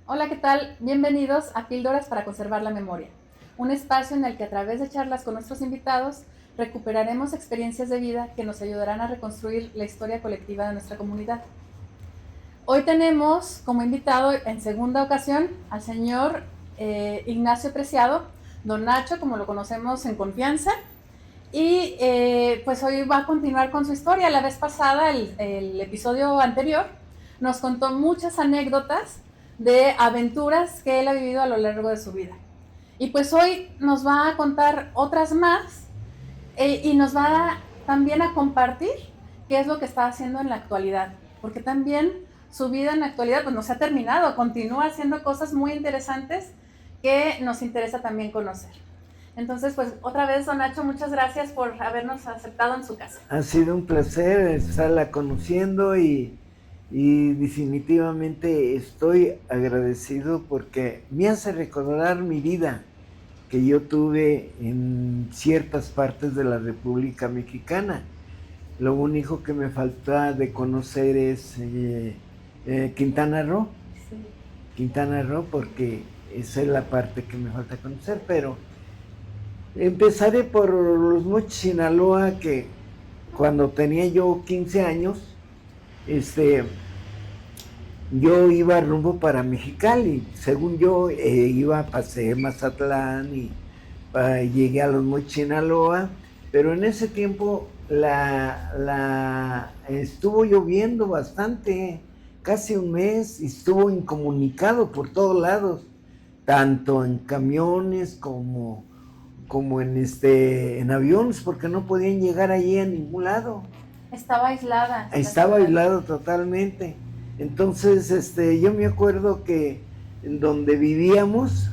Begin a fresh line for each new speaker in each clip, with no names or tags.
Hola, ¿qué tal? Bienvenidos a Píldoras para conservar la memoria, un espacio en el que a través de charlas con nuestros invitados recuperaremos experiencias de vida que nos ayudarán a reconstruir la historia colectiva de nuestra comunidad. Hoy tenemos como invitado en segunda ocasión al señor Ignacio Preciado, don Nacho, como lo conocemos en confianza, y pues hoy va a continuar con su historia. La vez pasada, el episodio anterior, nos contó muchas anécdotas de aventuras que él ha vivido a lo largo de su vida. Y pues hoy nos va a contar otras más y nos va también a compartir qué es lo que está haciendo en la actualidad. Porque también su vida en la actualidad pues no se ha terminado, continúa haciendo cosas muy interesantes que nos interesa también conocer. Entonces, pues otra vez, don Nacho, muchas gracias por habernos aceptado en su casa.
Ha sido un placer estarla conociendo y definitivamente estoy agradecido porque me hace recordar mi vida que yo tuve en ciertas partes de la República Mexicana. Lo único que me falta de conocer es Quintana Roo.
Sí.
Quintana Roo, porque esa es la parte que me falta conocer, pero empezaré por Los Mochis, Sinaloa, que cuando tenía yo 15 años, yo iba rumbo para Mexicali. Según yo, pasé Mazatlán y llegué a Los Mochis, Sinaloa, pero en ese tiempo estuvo lloviendo bastante, casi un mes, y estuvo incomunicado por todos lados, tanto en camiones como en aviones, porque no podían llegar allí a ningún lado.
Estaba aislada.
Estaba aislado totalmente. Entonces, yo me acuerdo que en donde vivíamos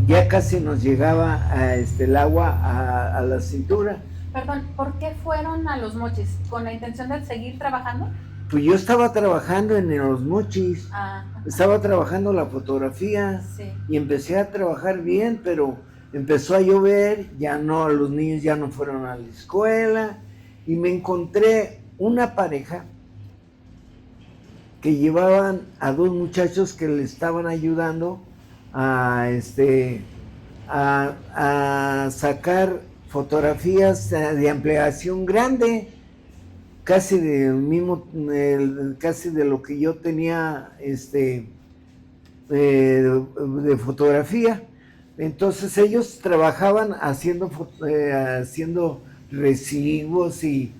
ya casi nos llegaba el agua a la cintura.
Perdón, ¿por qué fueron a Los Mochis? ¿Con la intención de seguir trabajando?
Pues yo estaba trabajando en Los Mochis, estaba trabajando la fotografía,
sí.
Y empecé a trabajar bien, pero empezó a llover, ya no, los niños ya no fueron a la escuela, y me encontré una pareja que llevaban a dos muchachos que le estaban ayudando a sacar fotografías de ampliación grande, casi casi de lo que yo tenía de fotografía. Entonces ellos trabajaban haciendo recibos y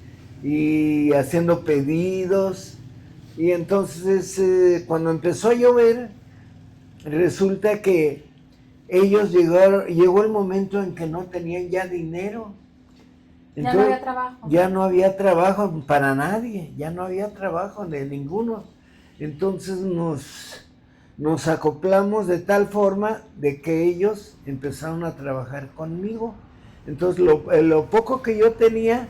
haciendo pedidos. Y entonces cuando empezó a llover, resulta que llegó el momento en que no tenían ya dinero.
Entonces, ya no había trabajo.
Ya no había trabajo para nadie, ya no había trabajo de ninguno. Entonces nos acoplamos de tal forma de que ellos empezaron a trabajar conmigo. Entonces lo poco que yo tenía,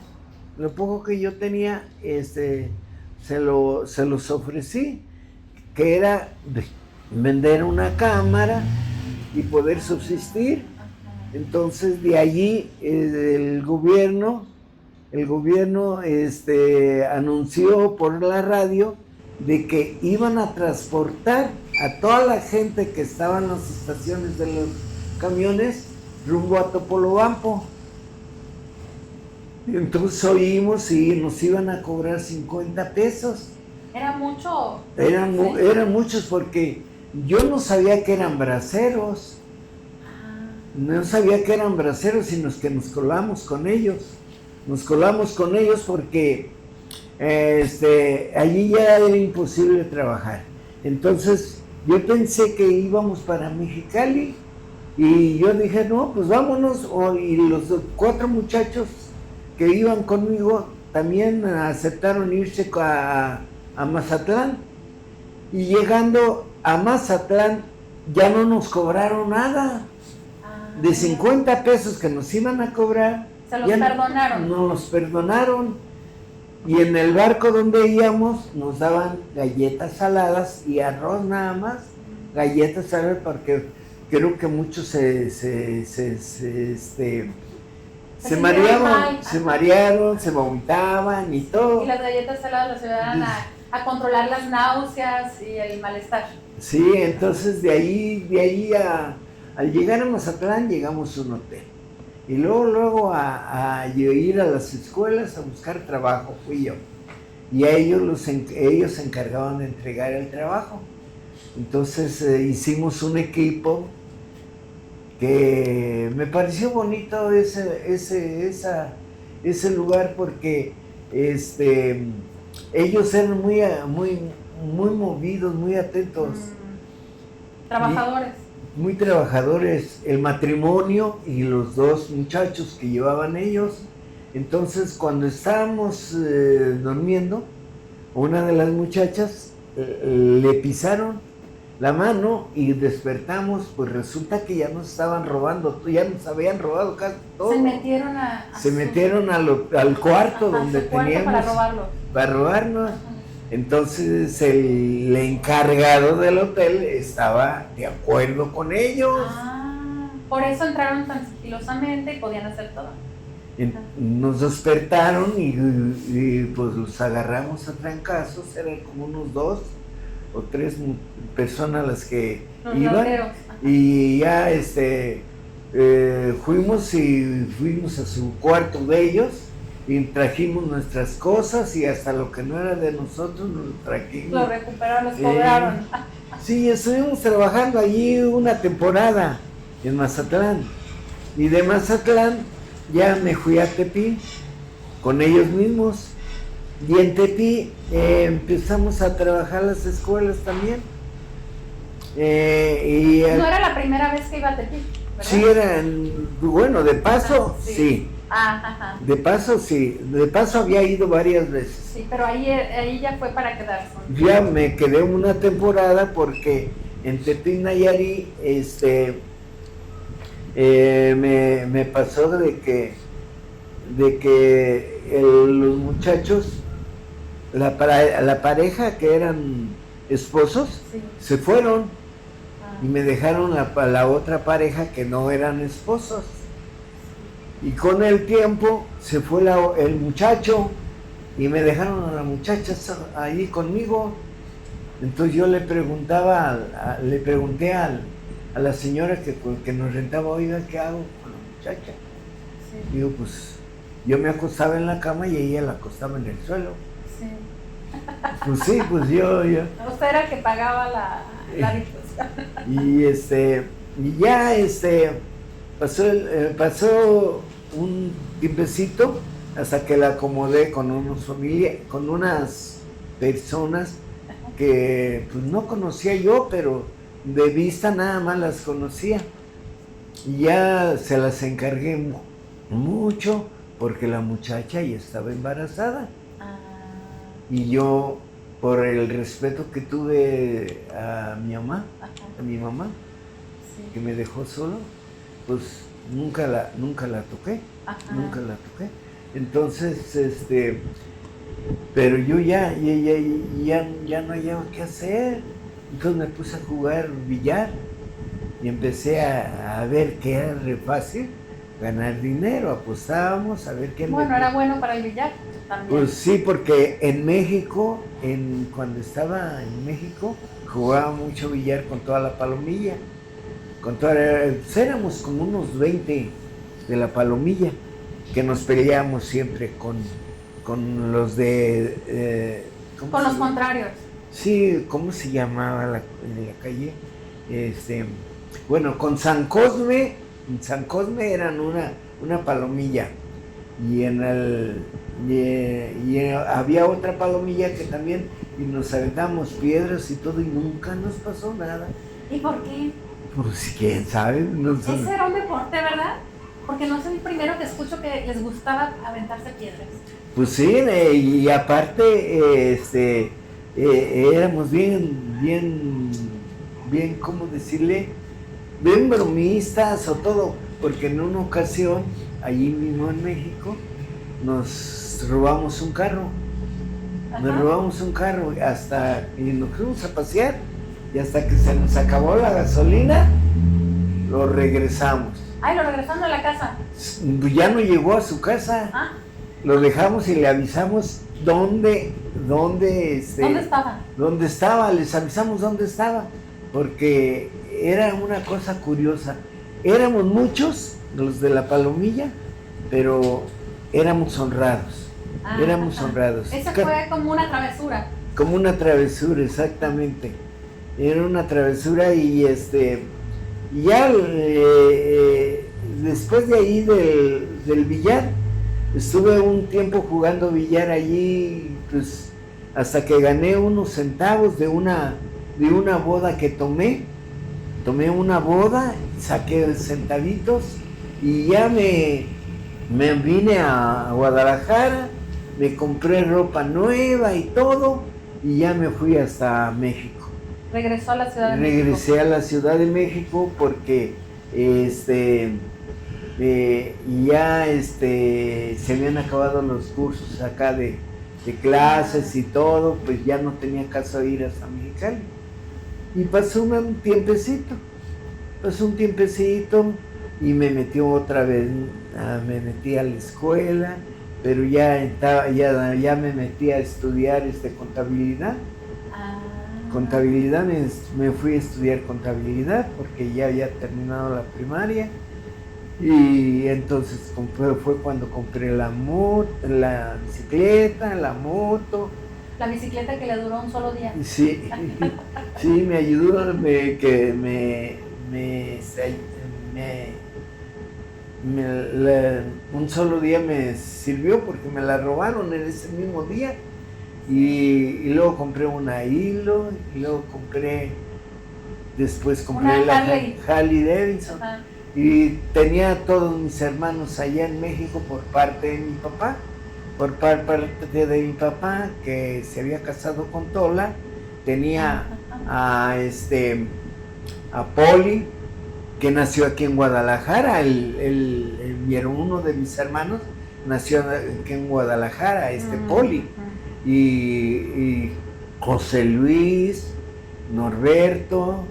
se los ofrecí, que era vender una cámara y poder subsistir. Entonces de allí el gobierno anunció por la radio de que iban a transportar a toda la gente que estaba en las estaciones de los camiones rumbo a Topolobampo. Entonces oímos y nos iban a cobrar 50 pesos.
¿Era mucho?
Eran muchos, porque yo no sabía que eran braceros. No sabía que eran braceros, sino que nos colamos con ellos. Nos colamos con ellos porque allí ya era imposible trabajar. Entonces yo pensé que íbamos para Mexicali y yo dije, no, pues vámonos. Y los 4 muchachos que iban conmigo también aceptaron irse a Mazatlán. Y llegando a Mazatlán ya no nos cobraron nada. De 50 pesos que nos iban a cobrar,
se los perdonaron.
No los perdonaron. Y en el barco donde íbamos nos daban galletas saladas y arroz nada más. Galletas saladas, porque creo que muchos se marearon, se vomitaban y todo.
Y las galletas saladas las llevaban A controlar las náuseas y el malestar.
Sí, entonces de ahí al llegar a Mazatlán llegamos a un hotel. Y luego a ir a las escuelas a buscar trabajo fui yo. Y a ellos se encargaban de entregar el trabajo. Entonces hicimos un equipo que me pareció bonito ese lugar porque ellos eran muy movidos, muy atentos.
Trabajadores.
Muy trabajadores, el matrimonio y los dos muchachos que llevaban ellos. Entonces cuando estábamos durmiendo, una de las muchachas le pisaron la mano y despertamos, pues resulta que ya nos estaban robando, ya nos habían robado casi todo.
Se metieron
al cuarto donde teníamos
para
robarnos.
Ajá.
Entonces el encargado del hotel estaba de acuerdo con ellos.
Por eso entraron tan sigilosamente y podían hacer todo.
Nos despertaron y pues los agarramos a trancazos, eran como unos 2 o 3 personas las que iban. Y ya fuimos a su cuarto de ellos y trajimos nuestras cosas y hasta lo que no era de nosotros nos lo trajimos.
Lo recuperaron, los cobraron.
Sí, estuvimos trabajando allí una temporada en Mazatlán. Y de Mazatlán ya me fui a Tepi con ellos mismos. Y en Tepi empezamos a trabajar las escuelas también.
No era la primera vez que iba a Tepi, ¿verdad?
Sí, bueno, de paso, sí.
Ajá.
De paso, sí. De paso había ido varias veces.
Sí, pero ahí ya fue para quedarse.
Ya me quedé una temporada porque en Tepi, Nayarit, me pasó de que los muchachos, la pareja que eran esposos, sí, se fueron y me dejaron la otra pareja que no eran esposos. Y con el tiempo se fue el muchacho y me dejaron a la muchacha ahí conmigo. Entonces yo le pregunté a la señora que nos rentaba, oiga, ¿qué hago con la muchacha? Sí. Digo, pues yo me acostaba en la cama y ella la acostaba en el suelo.
Sí.
Pues sí, pues yo.
Usted era el que pagaba la habitación.
Y ya pasó un tiempecito hasta que la acomodé con unas personas que pues no conocía yo, pero de vista nada más las conocía. Y ya se las encargué mucho porque la muchacha ya estaba embarazada. Y yo, por el respeto que tuve a mi mamá, sí, que me dejó solo, pues nunca la toqué. Nunca la toqué. Entonces, pero yo ya no hallaba qué hacer. Entonces me puse a jugar billar y empecé a ver que era re fácil ganar dinero. Apostábamos a ver qué.
Bueno, era bueno para el billar también.
Pues sí, porque en México, cuando estaba en México, jugaba mucho billar con toda la palomilla. Éramos como unos 20 de la palomilla, que nos peleábamos siempre con los de...
con los contrarios.
Sí, ¿cómo se llamaba la calle? Bueno, con San Cosme. En San Cosme eran una palomilla. Y había otra palomilla que también, y nos aventamos piedras y todo, y nunca nos pasó nada.
¿Y por qué?
Pues quién sabe.
Ese era un deporte, ¿verdad? Porque no soy el primero que escucho que les gustaba aventarse piedras.
Pues sí, y aparte, éramos bien, ¿cómo decirle? Bien bromistas o todo, porque en una ocasión, allí mismo en México, nos robamos un carro. Ajá. Nos robamos un carro y nos fuimos a pasear, y hasta que se nos acabó la gasolina, lo regresamos.
¿Lo regresando a la casa?
Ya no llegó a su casa. Lo dejamos y le avisamos dónde dónde,
¿Dónde estaba?
dónde estaba, les avisamos dónde estaba, porque era una cosa curiosa. Éramos muchos, los de la Palomilla, pero éramos honrados, éramos honrados.
Eso fue como una travesura.
Como una travesura, exactamente. Era una travesura y ya después de ahí del billar, estuve un tiempo jugando billar allí, pues hasta que gané unos centavos de una boda que tomé una boda, saqué centavitos y ya me vine a Guadalajara, me compré ropa nueva y todo, y ya me fui hasta México.
Regresó a la Ciudad de México.
Regresé a la Ciudad de México porque ya se habían acabado los cursos acá de clases y todo, pues ya no tenía caso ir hasta Mexicali. Y pasó un tiempecito y me metió otra vez, me metí a la escuela, pero ya me metí a estudiar contabilidad. Contabilidad, me fui a estudiar contabilidad porque ya había terminado la primaria. Y entonces fue cuando compré la bicicleta, la moto.
La bicicleta que le duró un solo día.
Sí, sí, me ayudó, un solo día me sirvió porque me la robaron en ese mismo día. Y luego compré una Hilo, y luego después compré la Harley Davidson. Ajá. Y tenía a todos mis hermanos allá en México por parte de mi papá. Por parte de mi papá, que se había casado con Tola, tenía a Poli, que nació aquí en Guadalajara. Uno de mis hermanos nació aquí en Guadalajara, Poli. Y José Luis, Norberto,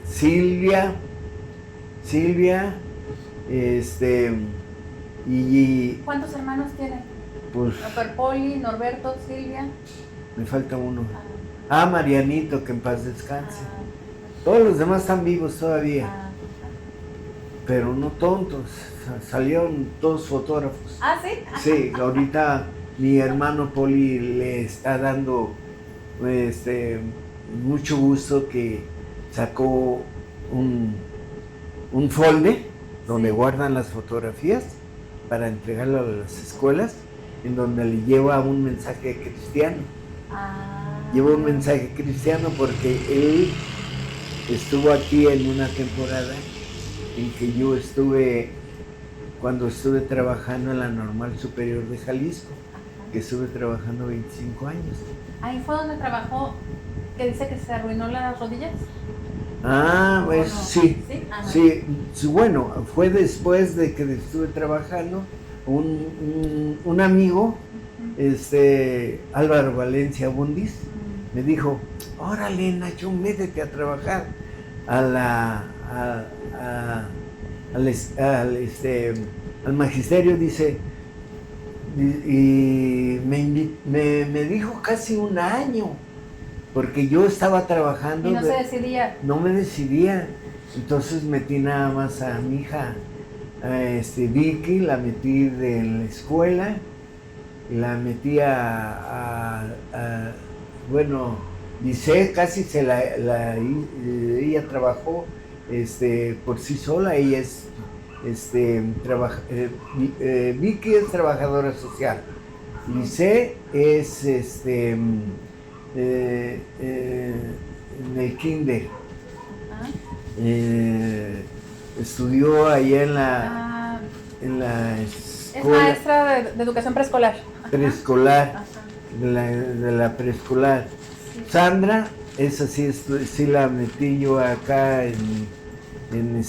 Silvia,
y ¿cuántos hermanos tiene?
Pues
Poli, Norberto, Silvia.
Me falta uno. Marianito, que en paz descanse. Todos los demás están vivos todavía. Pero no tontos, salieron todos fotógrafos.
¿Ah, sí?
Sí, ahorita mi hermano Poli le está dando mucho gusto que sacó un folder donde guardan las fotografías para entregarlo a las escuelas, en donde le lleva un mensaje cristiano. Lleva un mensaje cristiano porque él estuvo aquí en una temporada en que yo cuando estuve trabajando en la Normal Superior de Jalisco, que estuve trabajando 25 años.
Ahí fue donde trabajó, que dice que se arruinó las rodillas.
Pues
no?
Sí. Sí, bueno, fue después de que estuve trabajando, un amigo, Álvaro Valencia Bundis, me dijo, órale Nacho, métete a trabajar al magisterio, dice, y me dijo casi un año, porque yo estaba trabajando.
Y no se decidía.
No me decidía. Entonces metí nada más a mi hija, Vicky, la metí de la escuela, la metí dice, casi ella trabajó por sí sola. Ella Vicky es trabajadora social. Lice es en el kinder. Estudió allá en la escuela.
Es maestra de educación preescolar.
Preescolar, de la preescolar. Sí. Sandra, esa sí la metí yo acá en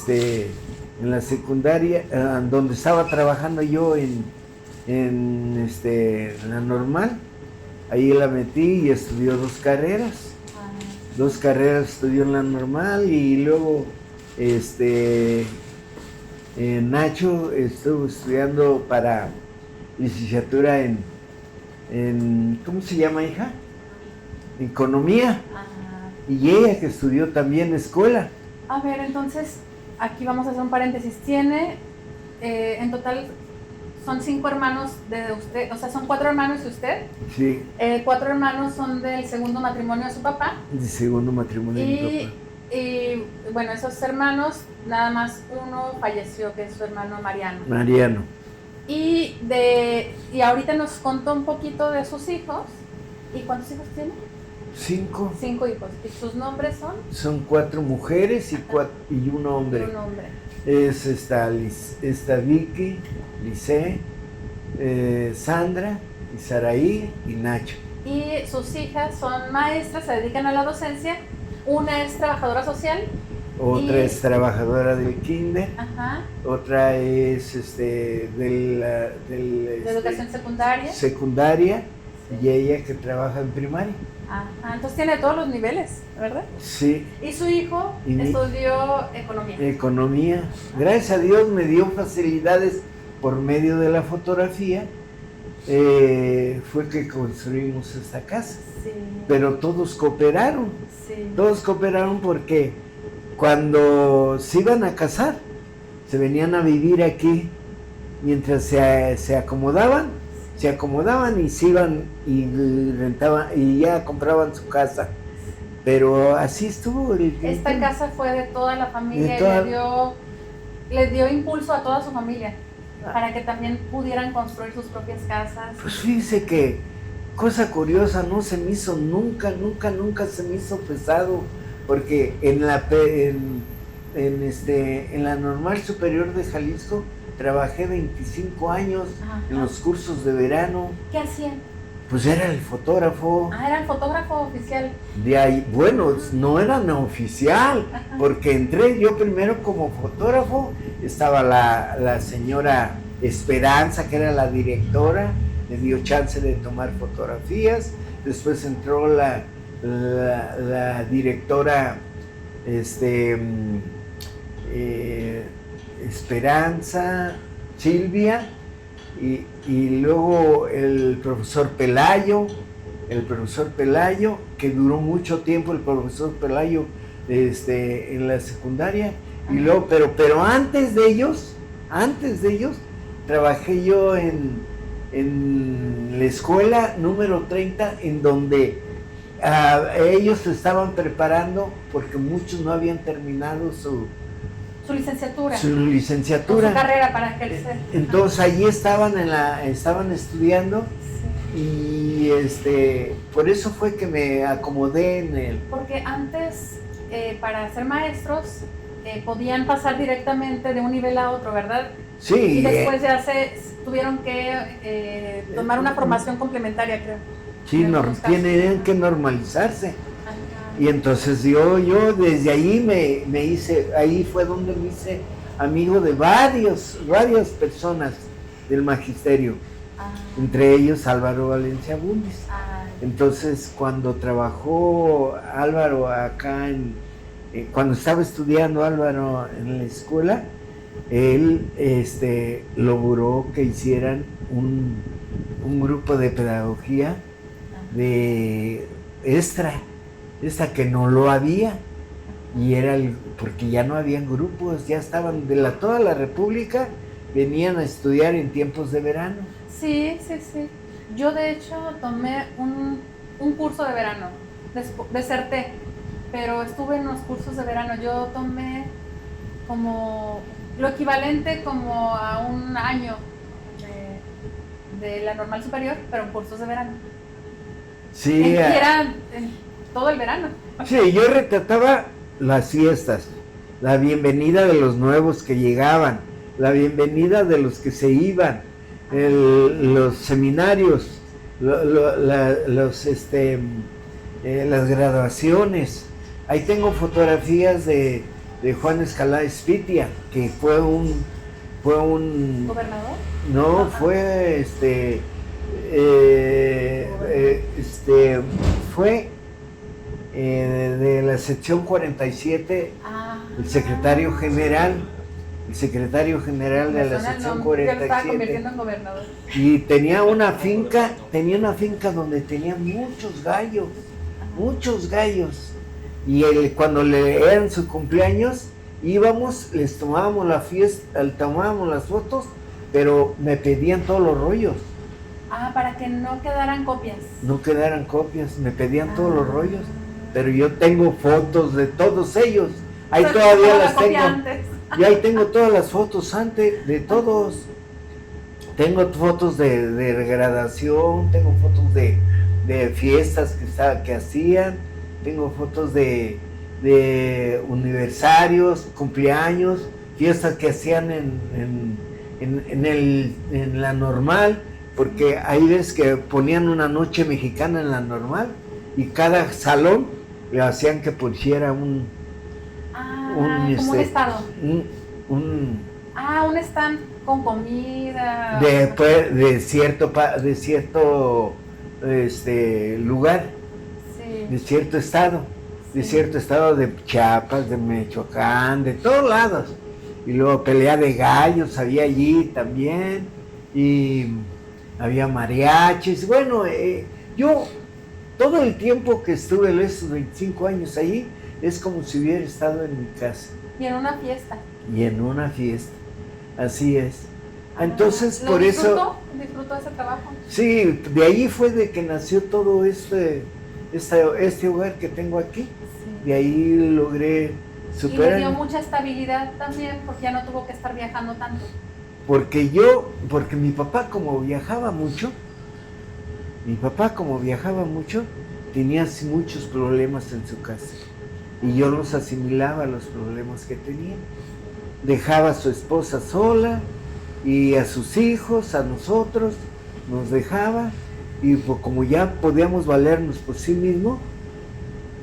la secundaria, donde estaba trabajando yo en la Normal. Ahí la metí y estudió 2 carreras. 2 carreras estudió en la Normal, y luego Nacho estuvo estudiando para licenciatura ¿cómo se llama, hija? Economía.
Ah,
Y ella que estudió también escuela.
a ver, entonces, aquí vamos a hacer un paréntesis. Tiene, en total, son 5 hermanos de usted, o sea, son 4 hermanos de usted.
Sí,
4 hermanos son del segundo matrimonio de su papá.
de segundo matrimonio de mi papá.
Y bueno, esos hermanos, nada más uno falleció, que es su hermano Mariano.
Mariano.
Y ahorita nos contó un poquito de sus hijos. ¿Y cuántos hijos tiene?
5.
5 hijos. ¿Y sus nombres son?
Son 4 mujeres y un hombre.
Un hombre.
Es esta Vicky, Lice, Sandra, y Saraí y Nacho.
Y sus hijas son maestras, se dedican a la docencia. Una es trabajadora social.
Otra es trabajadora del kinder.
Ajá.
Otra es de
educación secundaria.
Secundaria. Sí. Y ella que trabaja en primaria.
Ajá, entonces tiene todos los niveles, ¿verdad?
Sí.
Y su hijo estudió economía.
Economía. Gracias a Dios me dio facilidades por medio de la fotografía. Fue que construimos esta casa.
Sí.
Pero todos cooperaron.
Sí.
Todos cooperaron porque cuando se iban a casar, se venían a vivir aquí mientras se acomodaban y se iban y rentaban y ya compraban su casa. Pero así estuvo.
Esta casa fue de toda la familia y le dio impulso a toda su familia para que también pudieran construir sus propias casas.
Pues fíjese que, cosa curiosa, no se me hizo nunca se me hizo pesado, porque en la Normal Superior de Jalisco trabajé 25 años. Ajá. En los cursos de verano.
¿Qué hacían?
Pues era el fotógrafo.
Ah, era el fotógrafo oficial.
De ahí, bueno, no era no oficial, porque entré yo primero como fotógrafo, estaba la señora Esperanza, que era la directora, me dio chance de tomar fotografías, después entró la directora, Esperanza, Silvia, y luego el profesor Pelayo, que duró mucho tiempo el profesor Pelayo en la secundaria. Y luego, pero antes de ellos trabajé yo en la escuela número 30, en donde ellos se estaban preparando porque muchos no habían terminado su licenciatura.
Con su carrera para ejercer.
Entonces allí estaban estudiando. Sí. Y por eso fue que me acomodé en el...
Porque antes, para ser maestros, podían pasar directamente de un nivel a otro, ¿verdad?
Sí.
Y después ya tuvieron que tomar una formación complementaria, creo.
Sí, tienen que normalizarse. Y entonces yo desde ahí me hice, ahí fue donde me hice amigo de varias personas del magisterio, entre ellos Álvaro Valencia Bundis. Entonces cuando trabajó Álvaro acá, cuando estaba estudiando Álvaro en la escuela, él logró que hicieran un grupo de pedagogía de esta que no lo había, y era porque ya no habían grupos, ya estaban de toda la República, venían a estudiar en tiempos de verano.
Sí. Yo de hecho tomé un curso de verano, deserté, pero estuve en los cursos de verano. Yo tomé como lo equivalente como a un año de la Normal Superior, pero en cursos de verano.
Sí.
Era todo el verano.
Sí, yo retrataba las fiestas, la bienvenida de los nuevos que llegaban, la bienvenida de los que se iban, los seminarios, las graduaciones. Ahí tengo fotografías de Juan Escalá Espitia, que fue un
¿gobernador?
No, fue fue de la sección 47, el secretario general, el secretario general de la sección
Ya lo estaba
47.
convirtiendo en gobernador.
Y tenía una finca donde tenía muchos gallos. Y cuando eran su cumpleaños, íbamos, les tomábamos la fiesta, tomábamos las fotos, pero me pedían todos los rollos.
Ah, para que no quedaran copias.
No quedaran copias, me pedían todos los rollos. Pero yo tengo fotos de todos ellos. Ahí
Pero
todavía
la
las
copia
tengo.
antes.
Y ahí tengo todas las fotos antes de todos. Tengo fotos de graduación, tengo fotos de fiestas que hacían, tengo fotos de aniversarios, cumpleaños, fiestas que hacían en la normal, porque ahí ves que ponían una noche mexicana en la normal y cada salón le hacían que pusiera un
como un estado.
Un
stand con comida.
de cierto lugar,
Sí.
de cierto estado, de cierto estado de Chiapas, de Michoacán, de todos lados. Y luego pelea de gallos había allí también, y había mariachis. Bueno, yo todo el tiempo que estuve esos 25 años allí, es como si hubiera estado en mi casa.
Y en una fiesta.
Y en una fiesta, así es. Entonces,
¿Lo
por eso...
¿Disfrutó ese trabajo?
Sí, de ahí fue de que nació todo este hogar que tengo aquí.
Sí.
De ahí logré superar.
Y le dio mucha estabilidad también, porque ya no tuvo que estar viajando tanto.
Porque mi papá como viajaba mucho, tenía muchos problemas en su casa. Y yo los asimilaba los problemas que tenía. Dejaba a su esposa sola y a sus hijos, a nosotros, nos dejaba. Y pues, como ya podíamos valernos por sí mismo,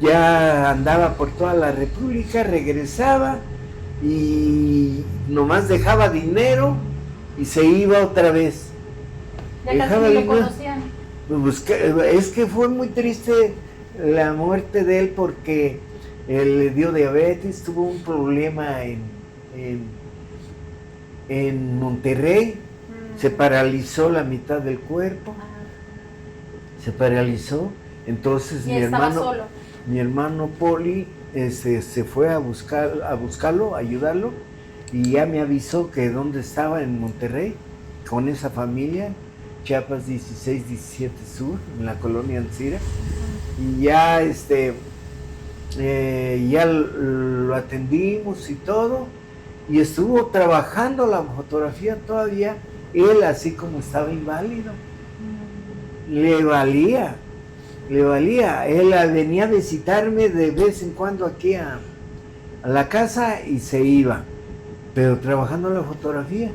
ya andaba por toda la República, regresaba y nomás dejaba dinero y se iba otra vez.
Ya casi lo conocían.
Pues, es que fue muy triste la muerte de él porque él le dio diabetes, tuvo un problema en Monterrey, se paralizó la mitad del cuerpo, se paralizó, entonces mi hermano Poli se fue a buscarlo, a ayudarlo, y ya me avisó que dónde estaba en Monterrey, con esa familia, Chiapas 16-17 Sur, en la colonia Ancira, y ya ya lo atendimos y todo, y estuvo trabajando la fotografía todavía, él así como estaba inválido. Le valía, él venía a visitarme de vez en cuando aquí a la casa y se iba, pero trabajando la fotografía.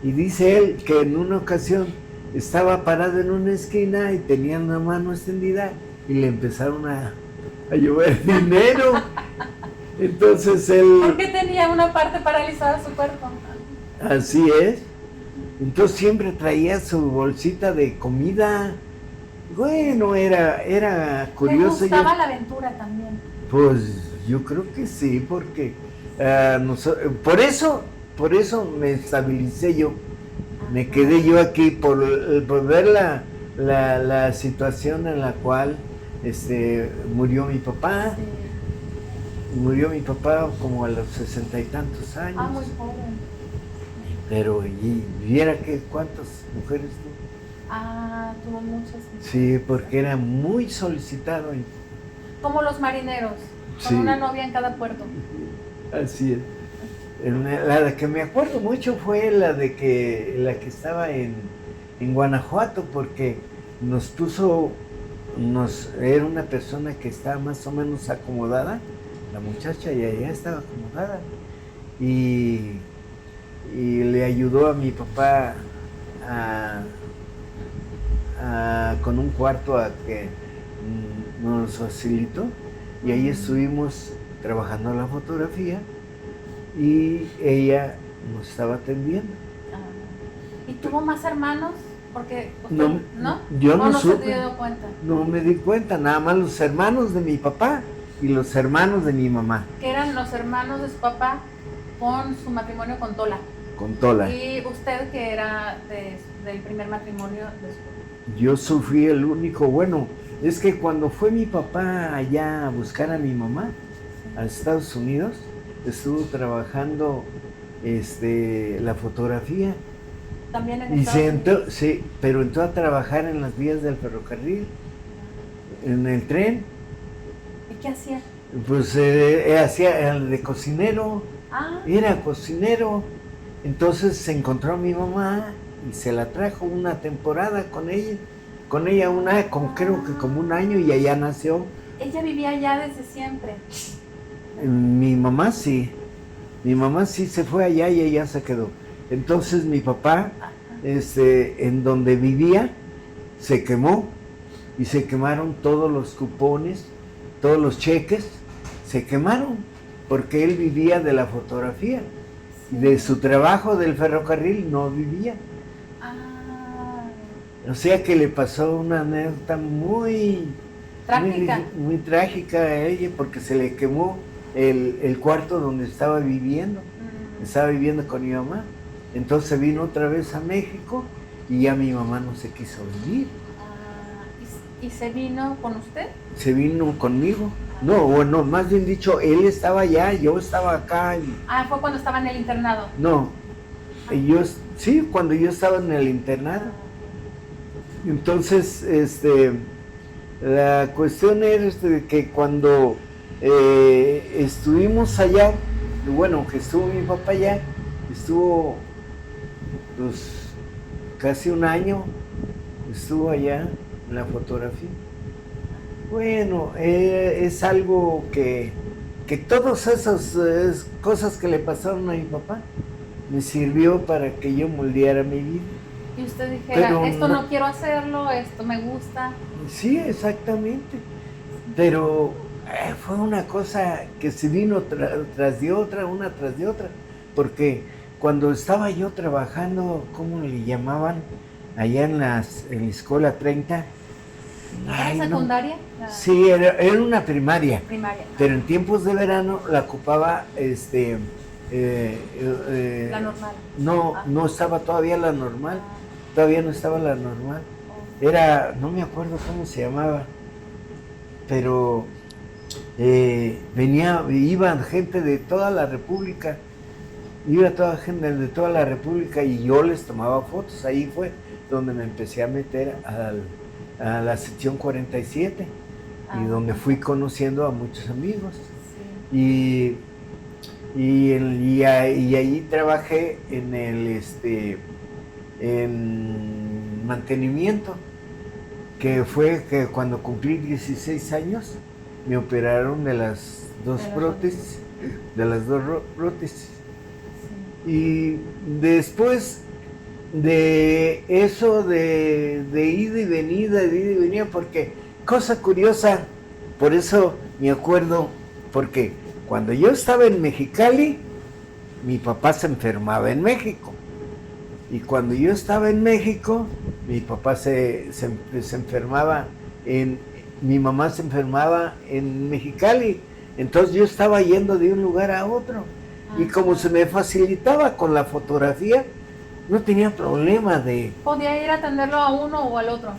Y dice él que en una ocasión estaba parado en una esquina y tenía una mano extendida y le empezaron a llover dinero. Entonces él...
¿Por qué tenía una parte paralizada de su cuerpo?
Así es. Entonces siempre traía su bolsita de comida. Bueno, era curioso.
¿Le gustaba la aventura también?
Pues yo creo que sí, porque por eso me estabilicé yo. Me quedé yo aquí por ver la situación en la cual murió mi papá.
Sí.
Murió mi papá como a los 60 y tantos años.
Muy joven.
Pero y viera que cuántas mujeres tuvo.
Tuvo muchas.
Sí, porque era muy solicitado.
Como los marineros, con una novia en cada puerto.
Así es. La de que me acuerdo mucho fue la que estaba en Guanajuato, porque era una persona que estaba más o menos acomodada, la muchacha, y allá estaba acomodada, y le ayudó a mi papá con un cuarto a que nos facilitó, y ahí estuvimos trabajando la fotografía y ella nos estaba atendiendo.
¿Y tuvo más hermanos? Porque
¿no?
Yo
no
supe. ¿Se dio cuenta?
No me di cuenta, nada más los hermanos de mi papá y los hermanos de mi mamá.
Que eran los hermanos de su papá con su matrimonio con Tola.
con Tola.
Y usted, que era del primer matrimonio de su...
Yo sufrí el único, bueno, es que cuando fue mi papá allá a buscar a mi mamá a Estados Unidos, estuvo trabajando la fotografía.
También en
Y
Estados Unidos.
sí, pero entró a trabajar en las vías del ferrocarril, en el tren.
¿Y qué hacía?
Pues hacía el de cocinero,
Ah,
era cocinero. Entonces se encontró a mi mamá y se la trajo una temporada con ella creo que como un año, y allá nació.
ella vivía allá desde siempre.
Mi mamá sí se fue allá y ella se quedó. Entonces mi papá,
Ajá.
en donde vivía, se quemó y se quemaron todos los cupones, todos los cheques, se quemaron porque él vivía de la fotografía.
Sí.
De su trabajo del ferrocarril no vivía.
Ah,
O sea que le pasó una anécdota muy
trágica.
muy trágica a ella, porque se le quemó el cuarto donde estaba viviendo. Estaba viviendo con mi mamá. Entonces vino otra vez a México y ya mi mamá no se quiso venir.
¿Y se vino con usted?
Se vino conmigo. No, bueno, más bien dicho, él estaba allá, yo estaba acá.
Fue cuando estaba en el internado.
No, sí, cuando yo estaba en el internado. Entonces, la cuestión era que cuando estuvimos allá, bueno, que estuvo mi papá allá, estuvo pues casi un año, estuvo allá en la fotografía. Bueno, es algo que todas esas cosas que le pasaron a mi papá me sirvió para que yo moldeara mi vida.
Y usted dijera,
Pero
esto no quiero hacerlo, esto me gusta.
Sí, exactamente. Pero fue una cosa que se vino tras de otra, una tras de otra. Porque cuando estaba yo trabajando, ¿cómo le llamaban? Allá en la escuela 30.
¿Era secundaria?
Sí, era una primaria.
Primaria.
Pero en tiempos de verano la ocupaba
la normal.
No estaba todavía la normal. Todavía no estaba la normal. No me acuerdo cómo se llamaba, pero iban gente de toda la República, iba toda gente de toda la República y yo les tomaba fotos. Ahí fue donde me empecé a meter a la sección 47 y donde fui conociendo a muchos amigos. Sí. Y ahí trabajé en en mantenimiento, que fue que cuando cumplí 16 años me operaron de las dos prótesis, Sí. Y después de eso de ida y venida, porque cosa curiosa, por eso me acuerdo, porque cuando yo estaba en Mexicali, mi papá se enfermaba en México. Y cuando yo estaba en México, mi papá se enfermaba mi mamá se enfermaba en Mexicali. Entonces yo estaba yendo de un lugar a otro. Y como se me facilitaba con la fotografía, no tenía problema de...
¿Podía ir a atenderlo a uno o al otro?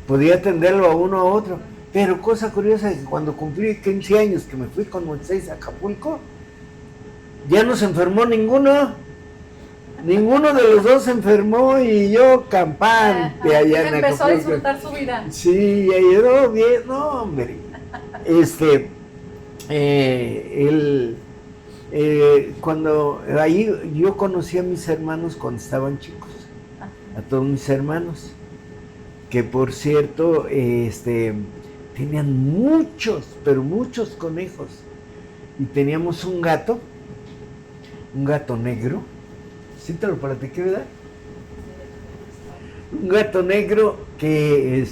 Podía atenderlo a uno o a otro. Pero cosa curiosa es que cuando cumplí 15 años, que me fui con Moisés a Acapulco, ya no se enfermó ninguno. Ninguno de los dos se enfermó y yo campante allá en Acapulco.
Empezó a disfrutar su vida.
Sí, ayudó bien, no hombre. Cuando ahí yo conocí a mis hermanos cuando estaban chicos, a todos mis hermanos, que por cierto, tenían muchos, pero muchos conejos. Y teníamos un gato negro. ¿Sí te lo platiqué, verdad? Un gato negro que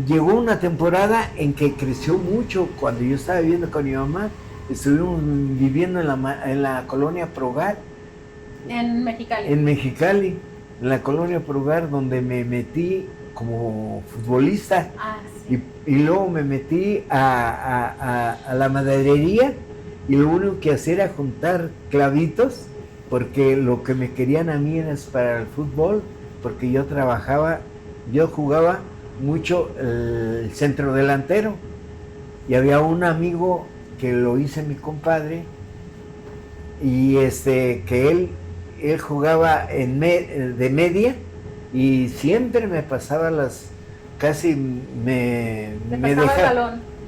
llegó una temporada en que creció mucho. Cuando yo estaba viviendo con mi mamá, estuvimos viviendo en la colonia Progar.
¿En Mexicali?
En Mexicali, en la colonia Progar, donde me metí como futbolista.
Sí.
Y luego me metí a la maderería y lo único que hacía era juntar clavitos, porque lo que me querían a mí era para el fútbol, porque yo jugaba mucho el centro delantero, y había un amigo que lo hice mi compadre, y que él jugaba de media, y siempre me pasaba casi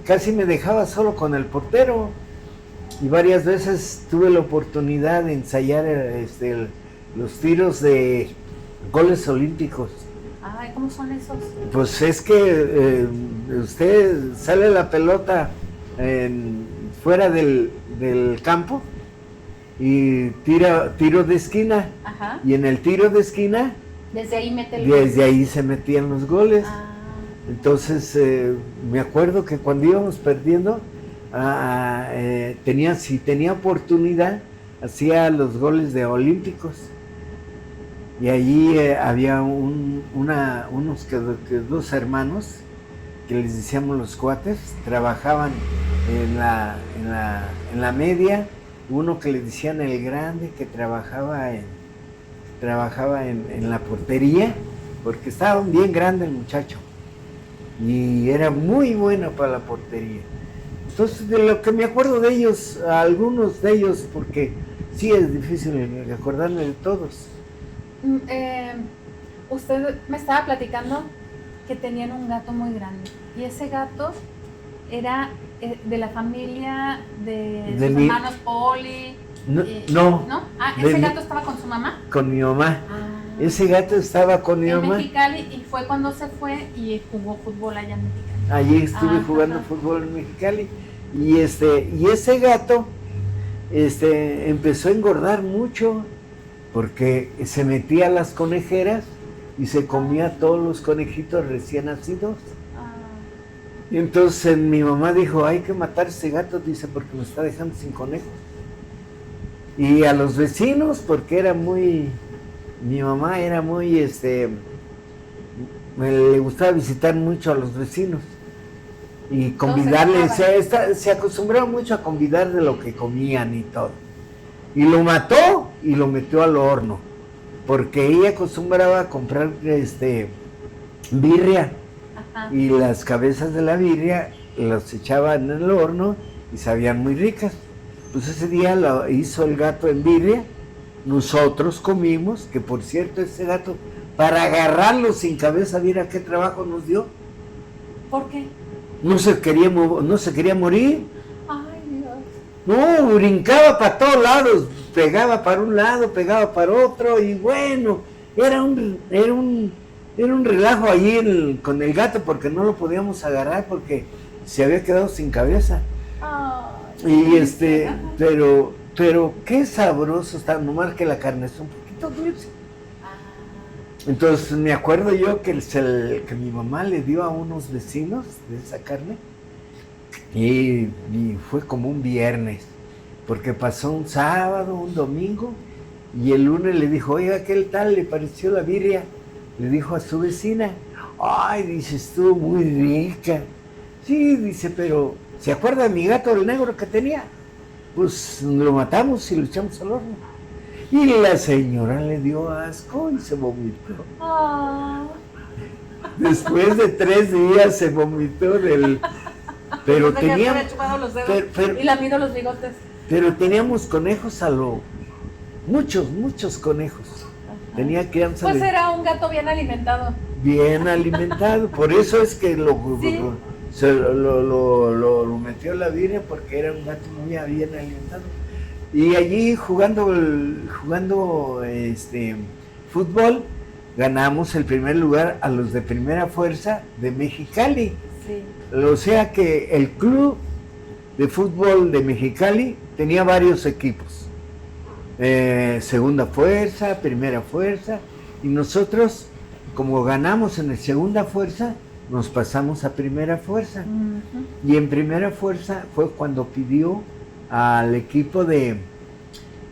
casi me dejaba solo con el portero, y varias veces tuve la oportunidad de ensayar los tiros de goles olímpicos.
Ay, ¿cómo son esos?
Pues es que usted sale la pelota fuera del campo y tiro de esquina.
Ajá.
Y en el tiro de esquina,
desde ahí se metían los goles.
Entonces me acuerdo que cuando íbamos perdiendo, si tenía oportunidad, hacía los goles de olímpicos. Y allí había dos hermanos que les decíamos los cuates, trabajaban en la media, uno que le decían el grande, que trabajaba en la portería, porque estaba bien grande el muchacho y era muy bueno para la portería. Entonces, de lo que me acuerdo de ellos, algunos de ellos, porque sí es difícil acordarme de todos.
Usted me estaba platicando que tenían un gato muy grande, y ese gato era de la familia de sus hermanos Poli.
No.
¿Ese gato estaba con su mamá?
Con mi mamá. Ese gato estaba con mi mamá.
En Mexicali, y fue cuando se fue y jugó fútbol allá en Mexicali.
Allí estuve jugando fútbol en Mexicali, y ese gato empezó a engordar mucho, porque se metía a las conejeras y se comía todos los conejitos recién nacidos. Y entonces mi mamá dijo, hay que matar a ese gato, dice, porque me está dejando sin conejos. Y a los vecinos, porque mi mamá era muy, le gustaba visitar mucho a los vecinos y convidarles, se acostumbraba mucho a convidar de lo que comían y todo. Y lo mató y lo metió al horno, porque ella acostumbraba a comprar birria. Ajá. Y las cabezas de la birria las echaba en el horno y sabían muy ricas. Pues ese día lo hizo el gato en birria, nosotros comimos, que por cierto ese gato, para agarrarlo sin cabeza, mira qué trabajo nos dio.
¿Por qué?
No se quería morir.
Ay, Dios.
No, brincaba para todos lados, pegaba para un lado, pegaba para otro, y bueno, era un relajo allí con el gato, porque no lo podíamos agarrar porque se había quedado sin cabeza. Y pero qué sabroso está, nomás que la carne es un poquito dulce. Entonces me acuerdo yo que mi mamá le dio a unos vecinos de esa carne, y fue como un viernes, porque pasó un sábado, un domingo, y el lunes le dijo, oiga, ¿qué tal le pareció la birria? Le dijo a su vecina. Ay, dice, estuvo muy rica. Sí, dice, pero ¿se acuerda de mi gato, el negro que tenía? Pues lo matamos y lo echamos al horno. Y la señora le dio asco y se vomitó. Después de 3 días se vomitó pero teníamos...
y lamido los bigotes.
Pero teníamos conejos muchos conejos. Tenía crianza.
Pues era un gato bien alimentado.
Bien alimentado, por eso es que lo metió la birria, porque era un gato muy bien alimentado. Y allí jugando fútbol, ganamos el primer lugar a los de primera fuerza de Mexicali. Sí. O sea que el club de fútbol de Mexicali tenía varios equipos. Segunda fuerza, primera fuerza, y nosotros, como ganamos en la segunda fuerza, nos pasamos a primera fuerza. Uh-huh. Y en primera fuerza fue cuando pidió al equipo de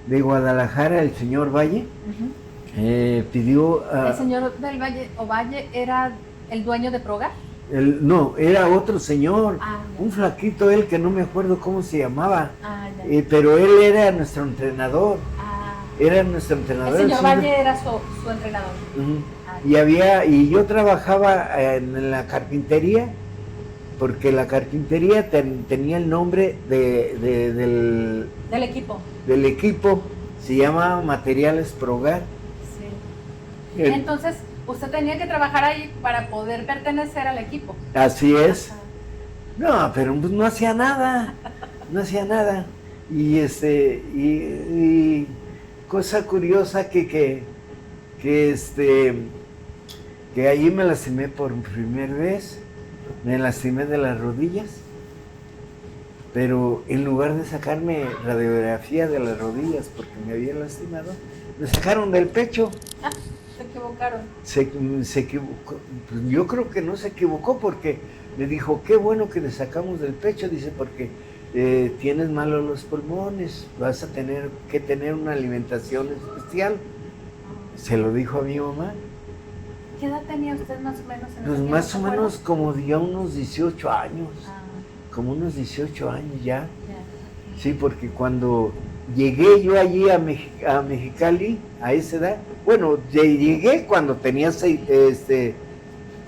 Guadalajara, el señor Valle. Uh-huh. Pidió...
¿El señor del Valle o Valle era el dueño de Progar?
No, era otro señor,
Ah, ya.
un flaquito él que no me acuerdo cómo se llamaba,
Ah, ya.
pero él era nuestro entrenador,
Ah.
era nuestro
El
entrenador.
señor
sí,
Valle era su entrenador.
ujú.
Ah,
Y yo trabajaba en la carpintería, porque la carpintería tenía el nombre
del equipo.
del equipo, se llama Materiales Progar.
Sí. Entonces, usted tenía que trabajar ahí para poder pertenecer al equipo.
Así es.
Ajá.
No, pero pues no hacía nada, no hacía nada. Y cosa curiosa que ahí me lastimé por primera vez, me lastimé de las rodillas, pero en lugar de sacarme radiografía de las rodillas porque me había lastimado, me sacaron del pecho.
Ah, se equivocaron.
Se equivocó, pues yo creo que no se equivocó porque me dijo, qué bueno que le sacamos del pecho, dice, porque tienes malos los pulmones, vas a tener que tener una alimentación especial. Se lo dijo a mi mamá.
¿Qué edad tenía usted más o menos en ese
Pues
tiempo,
más
se
o
acuerda?
menos como ya unos 18 años,
Ah,
como unos 18 años ya.
ya.
Sí, porque cuando llegué yo allí a Mexicali, a esa edad, bueno, llegué cuando tenía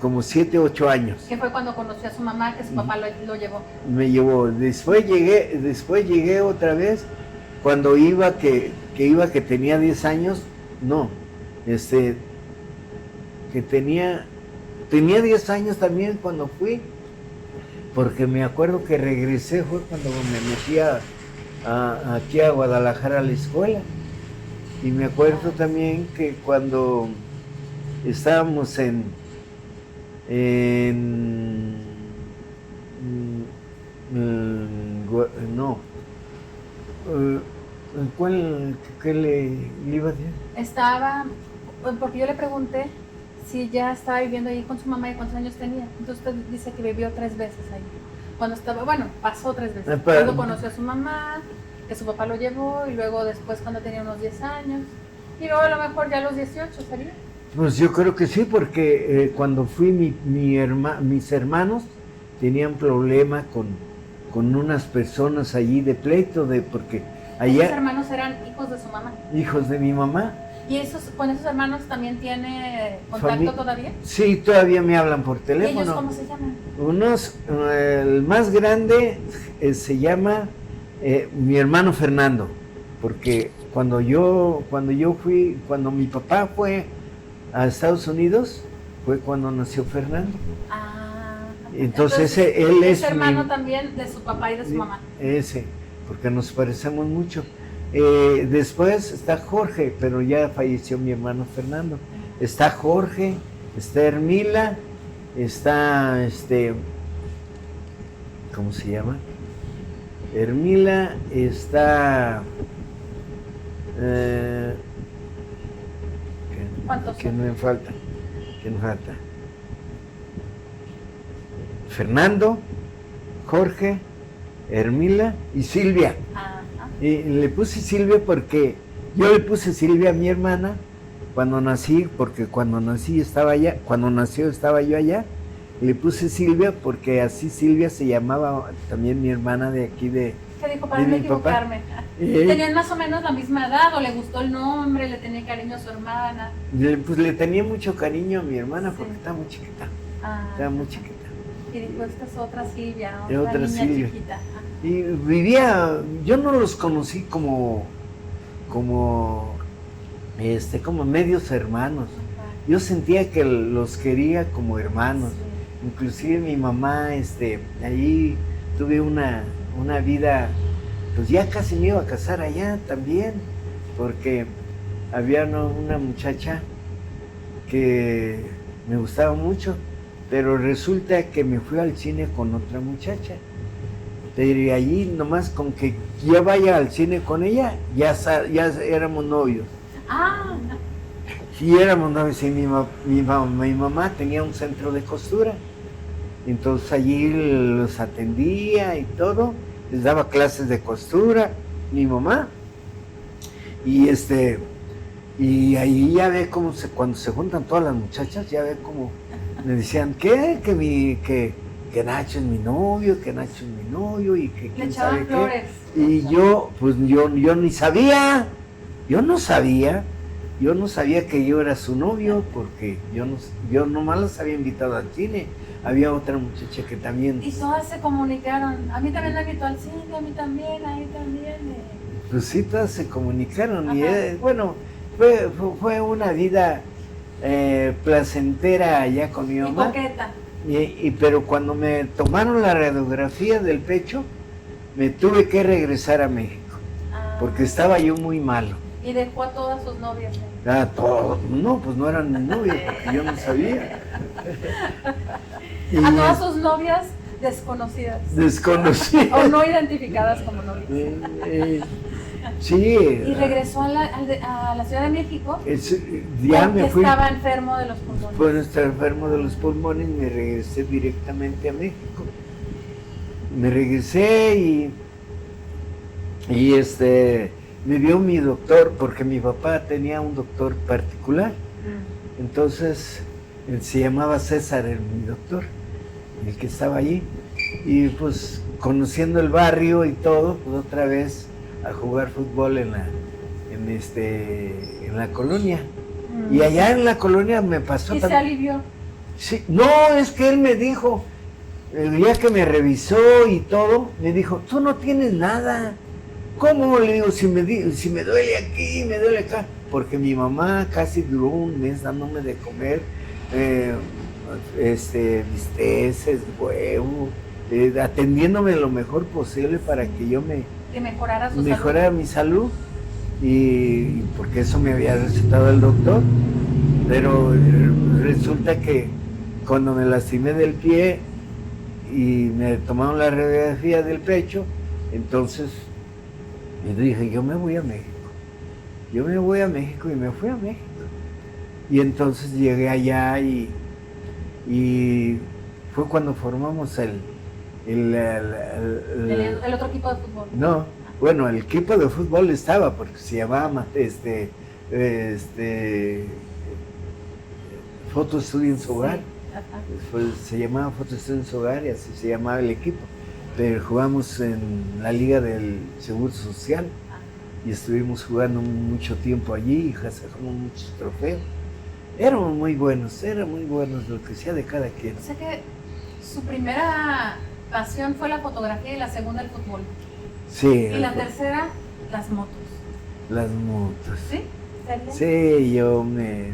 como 7, 8 años.
¿Qué fue cuando conoció a su mamá, que su papá lo llevó?
Me llevó. Después llegué otra vez cuando iba que tenía 10 años, no, que tenía 10 años también cuando fui, porque me acuerdo que regresé, fue cuando me metí aquí a Guadalajara a la escuela. Y me acuerdo también que cuando estábamos no, ¿qué le iba a decir?
Estaba, porque yo le pregunté si ya estaba viviendo ahí con su mamá y cuántos años tenía. Entonces usted dice que vivió 3 veces ahí. Cuando estaba, bueno, pasó 3 veces. Cuando conoció a su mamá, que su papá lo llevó, y luego después cuando tenía unos 10 años. Y luego a lo mejor ya a los 18 sería.
Pues yo creo que sí, porque cuando fui mis hermanos tenían problema con unas personas allí de pleito, porque allá...
¿Esos hermanos eran hijos de su mamá?
Hijos de mi mamá.
¿Y con esos hermanos también tiene contacto todavía?
Sí, todavía me hablan por teléfono.
¿Y ellos cómo se llaman?
El más grande se llama mi hermano Fernando, porque cuando mi papá fue a Estados Unidos, fue cuando nació Fernando.
Ah,
entonces él es
hermano también de su papá y de su mamá.
Ese, porque nos parecemos mucho. Después está Jorge, pero ya falleció mi hermano Fernando. Está Jorge, está Hermila, está ¿cómo se llama? Hermila, está
¿Cuántos?
¿Quién me falta? Fernando, Jorge, Hermila y Silvia. Y le puse Silvia porque yo le puse Silvia a mi hermana cuando nací, porque cuando nació estaba yo allá. Le puse Silvia porque así Silvia se llamaba también mi hermana de aquí de...
¿Qué dijo para no equivocarme? ¿Tenían más o menos la misma edad o le gustó el nombre, le tenía cariño a su hermana?
Pues le tenía mucho cariño a mi hermana porque estaba muy chiquita. Estaba muy chiquita.
Y dijo, esta es otra Silvia,
otra
niña
Silvia.
Chiquita.
Y yo no los conocí como medios hermanos. Yo sentía que los quería como hermanos. Sí. Inclusive mi mamá, allí tuve una vida, pues ya casi me iba a casar allá también, porque había una muchacha que me gustaba mucho, pero resulta que me fui al cine con otra muchacha. Pero allí nomás con que ya vaya al cine con ella, ya éramos novios. Sí, éramos novios. Y mi mamá tenía un centro de costura. Entonces allí los atendía y todo, les daba clases de costura, mi mamá. Y y ahí ya ve cómo cuando se juntan todas las muchachas, ya ve cómo me decían, ¿qué? Que Nacho es mi novio, que Nacho es mi novio y que
Le
quién
echaban
sabe
flores.
qué. Y yo, pues yo ni sabía, yo no sabía que yo era su novio, porque yo nomás los había invitado al cine. Había otra muchacha que también...
Y todas se comunicaron. A mí también me invitó al cine, a mí también, a él también.
Pues sí, todas se comunicaron. Y
Ajá.
bueno, fue una vida placentera allá con mi
Y
mamá.
coqueta.
Pero cuando me tomaron la radiografía del pecho, me tuve que regresar a México, porque estaba yo muy malo.
Y dejó a todas sus novias.
No, pues no eran mis novias, porque yo no sabía.
A todas sus novias desconocidas.
Desconocidas.
O no identificadas como novias.
Sí.
Y regresó a la Ciudad de México.
Ya
porque
me fui.
estaba enfermo de los pulmones.
Bueno, estaba enfermo de los pulmones y me regresé directamente a México. Me regresé y me vio mi doctor, porque mi papá tenía un doctor particular. Entonces, él se llamaba César, mi doctor, el que estaba allí. Y pues, conociendo el barrio y todo, pues otra vez a jugar fútbol en la colonia. Y allá en la colonia me pasó
¿Y se alivió?
Sí, no, es que él me dijo, el día que me revisó y todo, me dijo, tú no tienes nada. ¿Cómo? Le digo, si me duele aquí, me duele acá. Porque mi mamá casi duró un mes dándome de comer bisteces, huevo, atendiéndome lo mejor posible para que yo
que mejorara
mi salud. Y porque eso me había recetado el doctor. Pero resulta que cuando me lastimé del pie y me tomaron la radiografía del pecho, entonces yo dije, yo me voy a México. Yo me voy a México y me fui a México. Y entonces llegué allá y fue cuando formamos el
otro equipo de fútbol.
No, bueno, el equipo de fútbol estaba porque se llamaba Foto Estudio en su hogar. Se llamaba Foto Estudio en su hogar y así se llamaba el equipo. Pero jugamos en la Liga del Seguro Social y estuvimos jugando mucho tiempo allí y sacamos muchos trofeos. Éramos muy buenos lo que sea de cada quien.
O sea que su primera pasión fue la fotografía y la segunda el fútbol.
Sí.
Y la tercera, las motos.
Las motos.
¿Sí?
Sí, yo me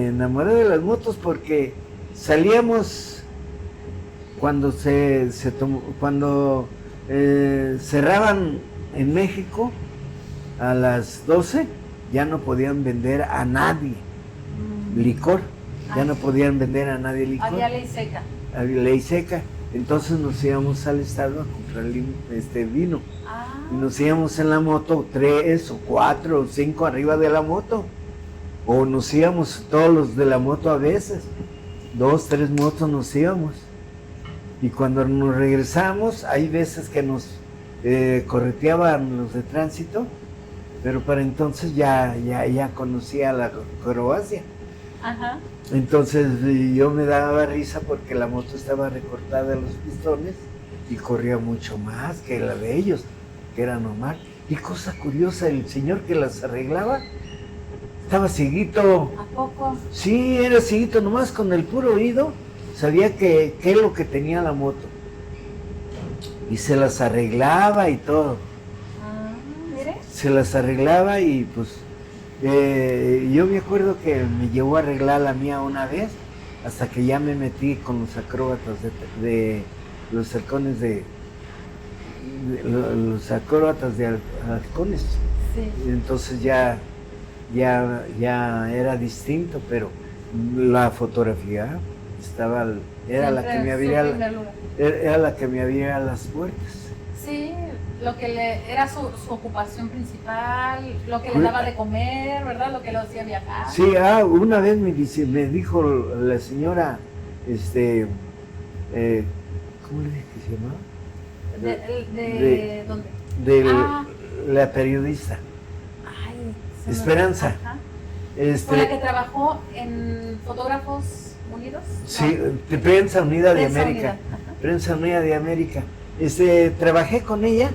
enamoré de las motos porque salíamos cuando cerraban en México a las 12, ya no podían vender a nadie licor, ya no podían vender a nadie licor.
Había ley seca.
Había ley seca, entonces nos íbamos al estado a comprar vino. Y nos íbamos en la moto 3 o 4 o 5 arriba de la moto. O nos íbamos todos los de la moto a veces. 2, 3 motos nos íbamos. Y cuando nos regresamos, hay veces que nos correteaban los de tránsito, pero para entonces ya conocía la Croacia.
Ajá.
Entonces yo me daba risa porque la moto estaba recortada de los pistones y corría mucho más que la de ellos, que era normal. Y cosa curiosa, el señor que las arreglaba estaba cieguito.
¿A poco?
Sí, era cieguito, nomás con el puro oído sabía qué es lo que tenía la moto. Y se las arreglaba y todo.
Mire.
Se las arreglaba y pues yo me acuerdo que me llevó a arreglar la mía una vez, hasta que ya me metí con los acróbatas de los halcones los acróbatas de halcones.
Sí.
Entonces ya era distinto, pero la fotografía era la que me abría las puertas.
Sí, lo que era su ocupación principal, lo que le daba de comer, ¿verdad? Lo que lo hacía viajar.
Sí, una vez me dijo la señora, ¿cómo le dije que se llamaba?
¿Dónde?
La periodista.
Ay,
Esperanza.
Fue la que trabajó en Fotógrafos Unidos?
Sí, de Prensa Unida de
Prensa
América.
Unida, ajá.
Prensa Unida de América. Trabajé con ella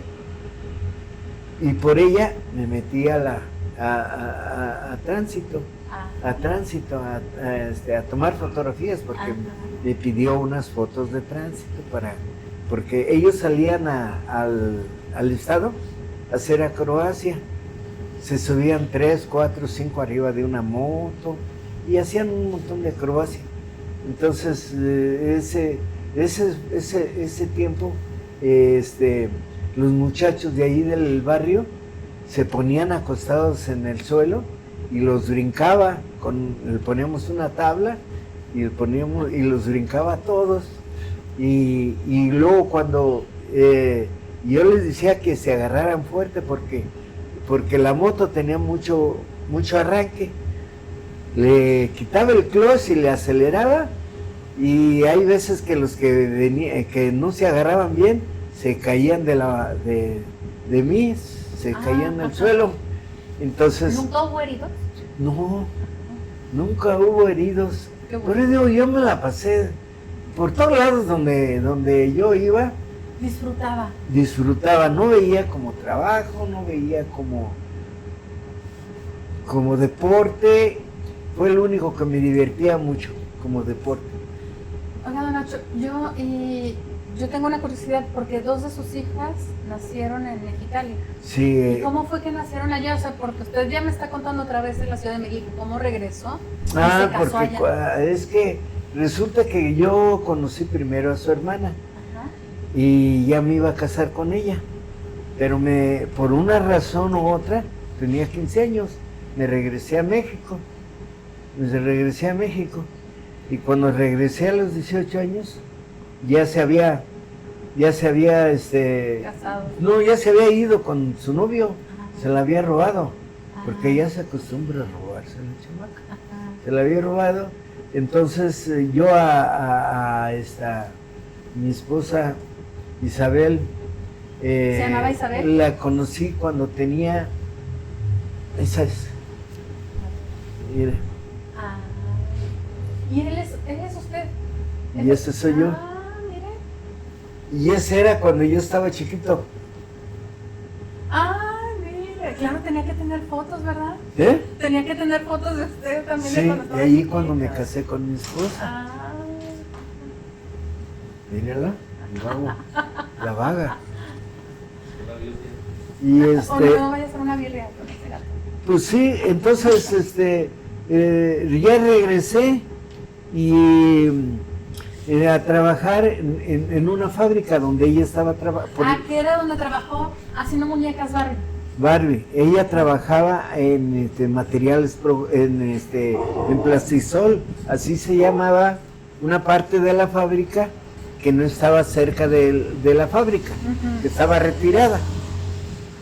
y por ella me metí a tránsito, a tomar fotografías porque
Ajá.
me pidió unas fotos de tránsito porque ellos salían al estado a hacer acrobacia. Se subían 3, 4, 5 arriba de una moto y hacían un montón de acrobacia. Entonces, ese tiempo, los muchachos de ahí del barrio se ponían acostados en el suelo y los brincaba, le poníamos una tabla y los brincaba a todos. Y luego cuando yo les decía que se agarraran fuerte porque la moto tenía mucho arranque, le quitaba el clutch y le aceleraba, y hay veces que los que no se agarraban bien se caían de mí, se caían al suelo. Entonces,
¿Nunca hubo heridos?
no, nunca hubo heridos. Por eso yo me la pasé por todos lados donde yo iba. Disfrutaba, no veía como trabajo, no veía como deporte. Fue lo único que me divertía mucho como deporte.
Oiga, don Nacho, yo tengo una curiosidad porque 2 de sus hijas nacieron en Mexicali.
Sí.
¿Y cómo fue que nacieron allá? O sea, porque usted ya me está contando otra vez en la Ciudad de México, ¿cómo regresó?
Porque es que resulta que yo conocí primero a su hermana.
Ajá.
Y ya me iba a casar con ella, pero por una razón u otra, tenía 15 años, me regresé a México, y cuando regresé a los 18 años, ya se había
Casado.
No, ya se había ido con su novio. Ajá. Se la había robado, porque ella se acostumbra a robarse a la chamaca. Ajá. Se la había robado, entonces yo a mi esposa Isabel,
¿se llamaba Isabel?
La conocí cuando tenía, esa es, mire.
¿Y él es usted?
Y ese soy yo.
Mire.
Y ese era cuando yo estaba chiquito.
Mire, claro, tenía que tener fotos, ¿verdad?
¿Eh?
Tenía que tener fotos de usted también.
Sí, y ahí cuando me casé con mi esposa. Mírala, la vaga. Y
no vaya a ser una birria con ese gato.
Pues sí, entonces ya regresé y a trabajar en una fábrica donde ella estaba trabajando.
¿Qué era donde trabajó? Haciendo muñecas Barbie.
Barbie, ella trabajaba en materiales, en Plastisol, así se llamaba una parte de la fábrica que no estaba cerca de la fábrica, que estaba retirada.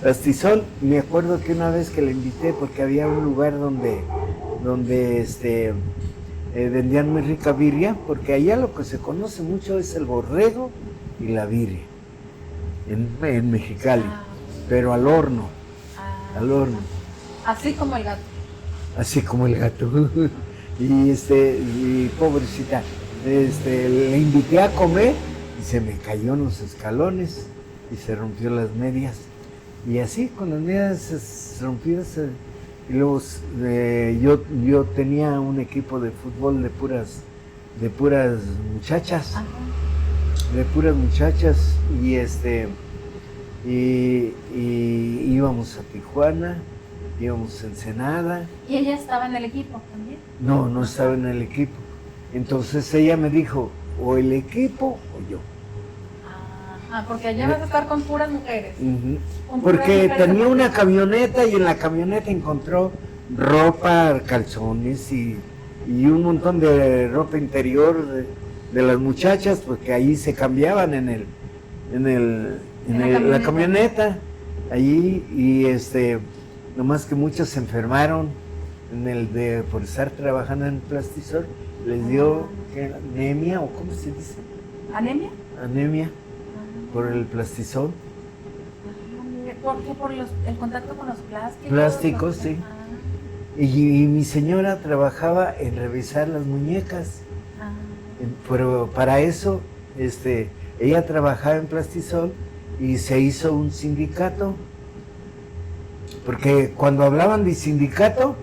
Plastisol, me acuerdo que una vez que la invité porque había un lugar donde vendían muy rica birria, porque allá lo que se conoce mucho es el borrego y la birria, en Mexicali, pero al horno.
Así como el gato.
Así como el gato. y pobrecita, le invité a comer y se me cayó en los escalones y se rompió las medias. Y así, con las medias rompidas, y luego yo tenía un equipo de fútbol de puras muchachas. Ajá. De puras muchachas, y íbamos a Tijuana, íbamos a Ensenada.
¿Y ella estaba en el equipo también?
No estaba en el equipo. Entonces ella me dijo, o el equipo o yo.
Porque allá vas a estar con puras mujeres.
Porque tenía una camioneta y en la camioneta encontró ropa, calzones y un montón de ropa interior de las muchachas, porque ahí se cambiaban en la camioneta, allí, y nomás que muchos se enfermaron por estar trabajando en Plastisol, les dio anemia, o ¿cómo se dice?
¿Anemia?
Anemia, por el Plastisol.
¿Por qué? ¿Por el contacto con los plásticos?
Plásticos, sí. Y mi señora trabajaba en revisar las muñecas. pero para eso, ella trabajaba en Plastisol y se hizo un sindicato, porque cuando hablaban de sindicato,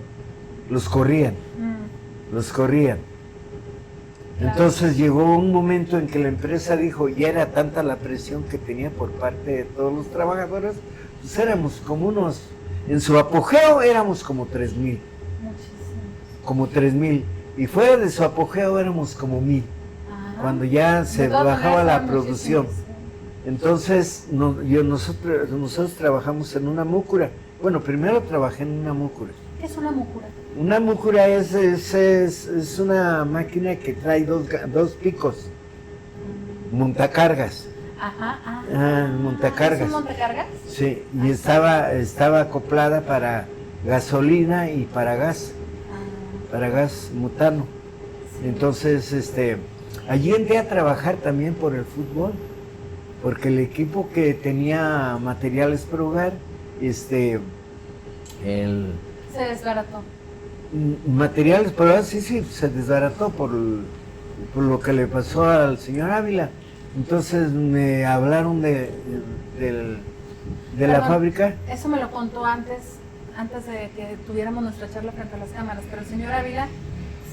los corrían. Claro. Entonces llegó un momento en que la empresa dijo, ya era tanta la presión que tenía por parte de todos los trabajadores, pues éramos como en su apogeo éramos como 3,000. Como 3,000. Y fuera de su apogeo éramos como 1,000. Cuando ya se bajaba la producción. Entonces nosotros trabajamos en una múcura. Bueno, primero trabajé en una múcura.
¿Qué es una múcura?
Una múcura es una máquina que trae dos picos, montacargas. Montacargas.
¿Es un montacargas?
Sí, y estaba acoplada para gasolina y para gas butano. Entonces, allí entré a trabajar también por el fútbol, porque el equipo que tenía materiales para hogar, se
desbarató.
Materiales para hogar, sí, se desbarató por lo que le pasó al señor Ávila. Entonces me hablaron de la fábrica.
Eso me lo contó antes de que tuviéramos nuestra charla frente a las cámaras, pero el señor Ávila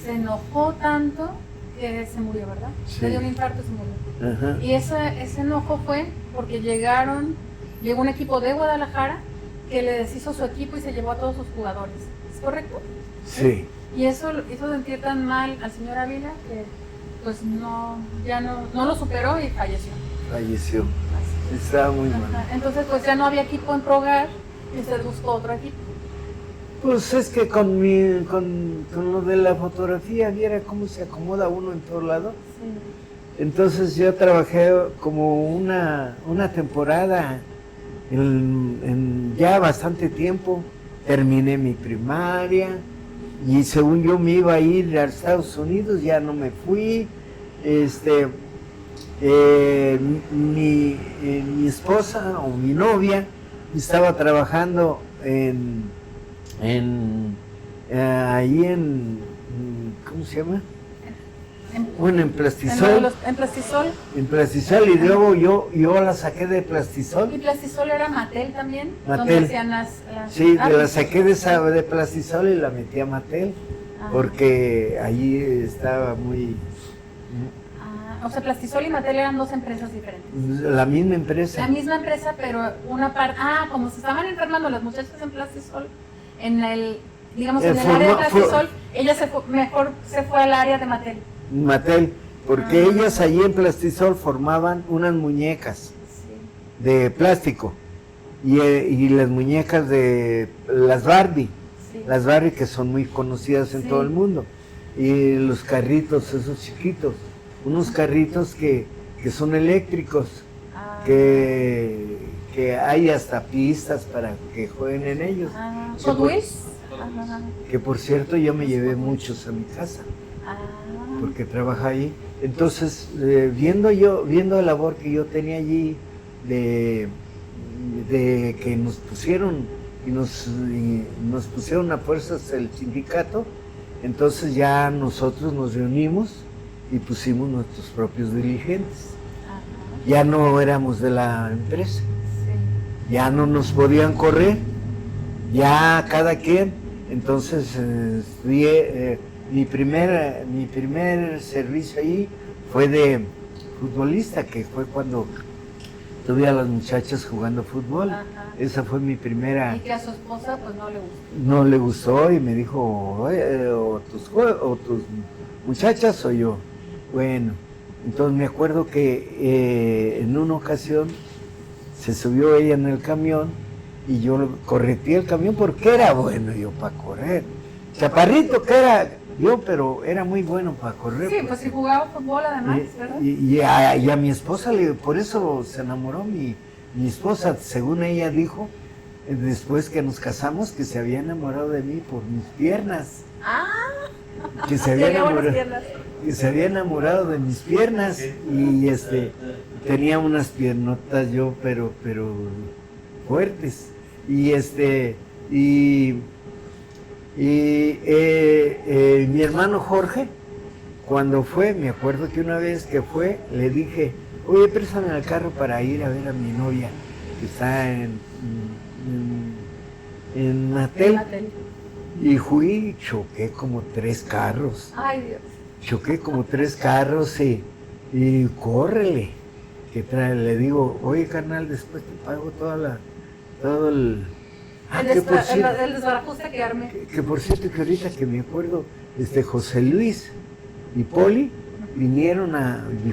se enojó tanto que se murió, ¿verdad?
Sí.
Le dio un infarto y se murió.
Ajá.
Y ese enojo fue porque llegó un equipo de Guadalajara que le deshizo su equipo y se llevó a todos sus jugadores. ¿Es correcto?
Sí.
Y eso hizo sentir tan mal al señor Ávila que pues no lo superó y falleció.
Estaba muy mal.
Entonces pues ya no había equipo en Progar y se buscó otro equipo.
Pues es que con lo de la fotografía, viera cómo se acomoda uno en todo lado. Sí. Entonces yo trabajé como una temporada en ya bastante tiempo. Terminé mi primaria y según yo me iba a ir a Estados Unidos, ya no me fui. Mi esposa o mi novia estaba trabajando ahí en ¿cómo se llama? En Plastisol. En Plastisol y luego yo la saqué de Plastisol.
¿Y Plastisol era Mattel también?
Mattel.
¿Dónde hacían las
Sí, la saqué de Plastisol y la metí a Mattel, porque allí estaba muy...
O sea, Plastisol y Mattel eran dos empresas diferentes.
La misma empresa.
La misma empresa, pero una parte... como se estaban enfermando las muchachas en Plastisol, en el área de Plastisol, ella mejor se fue al área de Mattel.
Porque ellas allí en Plastisol formaban unas muñecas de plástico y las muñecas de las Barbie, que son muy conocidas en todo el mundo, y los carritos esos chiquitos, unos carritos que son eléctricos, que hay hasta pistas para que jueguen en ellos.
¿Hot Wheels?
Que por cierto yo me llevé muchos a mi casa, porque trabaja ahí. Entonces, viendo la labor que yo tenía allí, de que nos pusieron y nos pusieron a fuerzas el sindicato, entonces ya nosotros nos reunimos y pusimos nuestros propios dirigentes. Ya no éramos de la empresa, ya no nos podían correr, ya cada quien. Entonces mi primer servicio ahí fue de futbolista, que fue cuando tuve a las muchachas jugando fútbol. Esa fue mi primera.
Y que a su esposa pues no le gustó.
No le gustó y me dijo, o tus muchachas o yo. Bueno, entonces me acuerdo que en una ocasión se subió ella en el camión y yo correteé el camión porque era bueno yo para correr. Chaparrito que era yo, pero era muy bueno para correr.
Sí, pues si jugaba fútbol además, ¿verdad?
Y a mi esposa, por eso se enamoró mi esposa, según ella dijo, después que nos casamos, que se había enamorado de mí por mis piernas. Que se había enamorado de mis piernas y tenía unas piernotas yo, pero fuertes. Y mi hermano Jorge cuando fue, me acuerdo que una vez que fue, le dije, oye, préstame el carro para ir a ver a mi novia, que está en Natel. Y fui y choqué como 3 carros.
Ay, Dios.
Choqué como 3 carros y córrele. Que trae, le digo, oye, carnal, después te pago todo el...
El desbarajuste que armé.
Que por cierto, que ahorita que me acuerdo, José Luis y Poli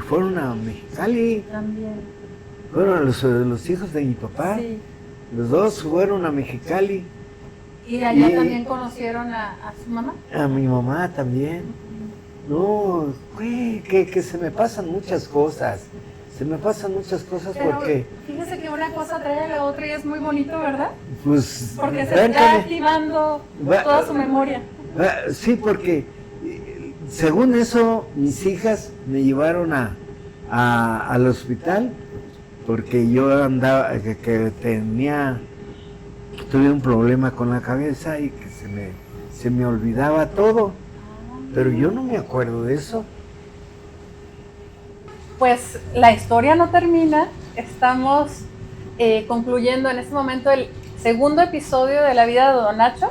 fueron a Mexicali.
También.
Fueron los hijos de mi papá.
Sí.
Los dos fueron a Mexicali.
¿Y allá también conocieron a su mamá?
A mi mamá también. No, güey, que se me pasan muchas cosas. Se me pasan muchas cosas.
Pero
porque...
fíjese que una cosa trae a la otra y es muy bonito, ¿verdad?
Pues...
Porque se está activando toda su memoria.
Sí, porque según eso, mis hijas me llevaron al hospital porque yo andaba, que tuve un problema con la cabeza y que se me olvidaba todo, pero yo no me acuerdo de eso.
Pues la historia no termina, estamos concluyendo en este momento el segundo episodio de la vida de Don Nacho,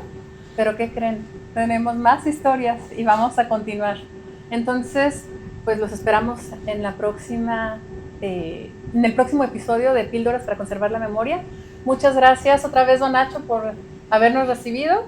pero ¿qué creen? Tenemos más historias y vamos a continuar. Entonces, pues los esperamos en la próxima, en el próximo episodio de Píldoras para conservar la memoria. Muchas gracias otra vez, Don Nacho, por habernos recibido